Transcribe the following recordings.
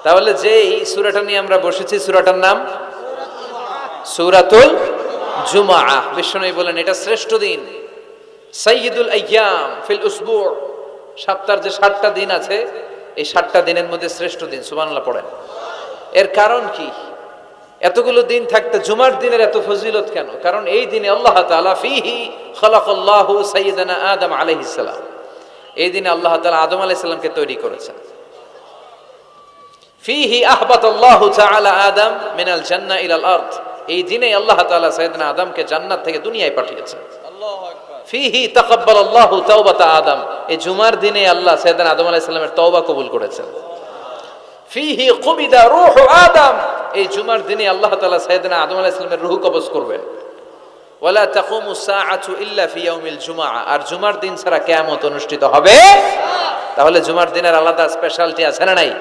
তাহলে যেই সূরাটা নিয়ে আমরা বসেছি সূরাটার নাম সূরাতুল জুমআহ। বিশ্বনবী বলেন এটা শ্রেষ্ঠ দিন, সাইয়্যিদুল আইয়াম ফিল উসবু', সপ্তাহের যে 7টা দিন আছে এই 7টা দিনের মধ্যে শ্রেষ্ঠ দিন। সুবহানাল্লাহ পড়েন। এর কারণ কি? এতগুলো দিন থাকতে জুমার দিনের এত ফজিলত কেন? কারণ এই দিনে আল্লাহ তাআলা ফিহি খালাকাল্লাহু সাইয়্যিদানা আদম আলাইহিস সালাম, এই দিনে আল্লাহ তাআলা আদম আলাইহিস সালামকে তৈরি করেছেন। ফিহি আহবাতাল্লাহু তাআলা আদম মিনাল জান্নাহ ইলাল আরদ, এই দিনে আল্লাহ তাআলা সাইয়্যিদানা আদমকে জান্নাত থেকে দুনিয়ায় পাঠিয়েছেন। আল্লাহু আকবার। ফিহি তাকাব্বালাল্লাহু তাওবাতা আদম, এই জুমার দিনে আল্লাহ সাইয়্যিদানা আদম আলাইহিস সালামের তওবা কবুল করেছেন। ফিহি কুবিদা রূহু আদম, এই জুমার দিনে আল্লাহ তাআলা সাইয়্যিদানা আদম আলাইহিস সালামের রূহ কবজ করবেন। ওয়ালা তাকুমু সাআতু ইল্লা ফি ইয়াউমিল জুমআহ, আর জুমার দিন ছাড়া কিয়ামত অনুষ্ঠিত হবে। তাহলে জুমার দিনের আলাদা স্পেশালিটি আছে না নাই?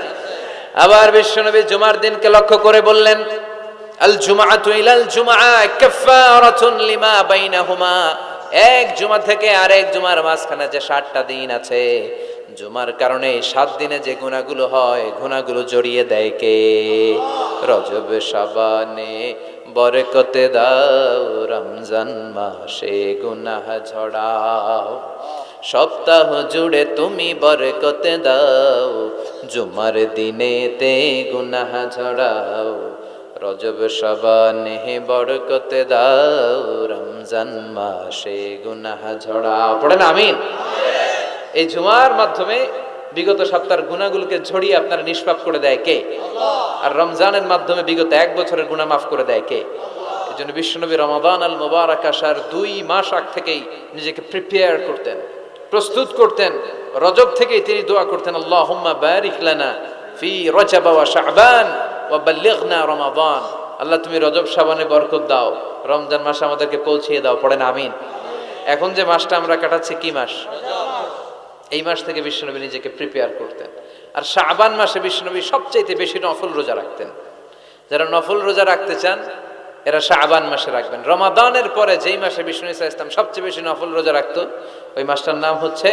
আবার বিশ্বনবী জুমার দিনকে লক্ষ্য করে বললেন, আল জুমআতু ইলাল জুমআহ কাফফারাতুন লিমা বাইনাহুমা, এক জুমা থেকে আরেক জুমার মাঝখানে যে 7টা দিন আছে, জুমার কারণে 7 দিনে যে গুনাহগুলো হয় গুনাহগুলো জড়িয়ে দেয় কে? রজব শাবানে বরকতে দাও, রমজান মাসে গুনাহ ঝড়াও, সপ্তাহ জুড়ে তুমি বরকতে দাও, জুমার দিনেতে গুনাহ ঝড়াও, রজব শাবানে বরকতে দাও, রমজান মাসে গুনাহ ঝড়াও। পড়েন আমিন। এই জুমার মাধ্যমে বিগত সপ্তাহের গুনাহগুলোকে ঝরিয়ে আপনারা নিষ্পাপ করে দেয় কে? আল্লাহ। আর রমজানের মাধ্যমে বিগত 1 বছরের গুনাহ মাফ করে দেয় কে? এজন্য বিশ্বনবী রমাদান আল মুবারাক আসার 2 মাস আগ থেকেই নিজেকে প্রিপেয়ার করতেন, প্রস্তুত করতেন। রজব থেকেই তিনি দোয়া করতেন, আল্লাহুম্মা বারিক লানা ফি রজব ওয়া শাবান ওয়া বাল্লিগনা রমাদান, আল্লাহ তুমি রজব শাবানে বরকত দাও, রমজান মাসে আমাদেরকে পৌঁছিয়ে দাও। পড়েন আমিন। এখন যে মাসটা আমরা কাটাচ্ছি কি মাস? এই মাস থেকে বিশ্বনবী নিজেকে প্রিপেয়ার করতেন। আর শাবান মাসে বিশ্বনবী সবচাইতে বেশি নফল রোজা রাখতেন। যারা নফল রোজা রাখতে চান এরা শাবান মাসে রাখবেন। রমাদানের পরে যেই মাসে বিষ্ণু ইসা ইসলাম সবচেয়ে বেশি নফল রোজা রাখতো ওই মাসটার নাম হচ্ছে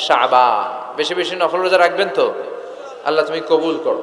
শাবান। বেশি বেশি নফল রোজা রাখবেন তো? আল্লাহ তুমি কবুল করো।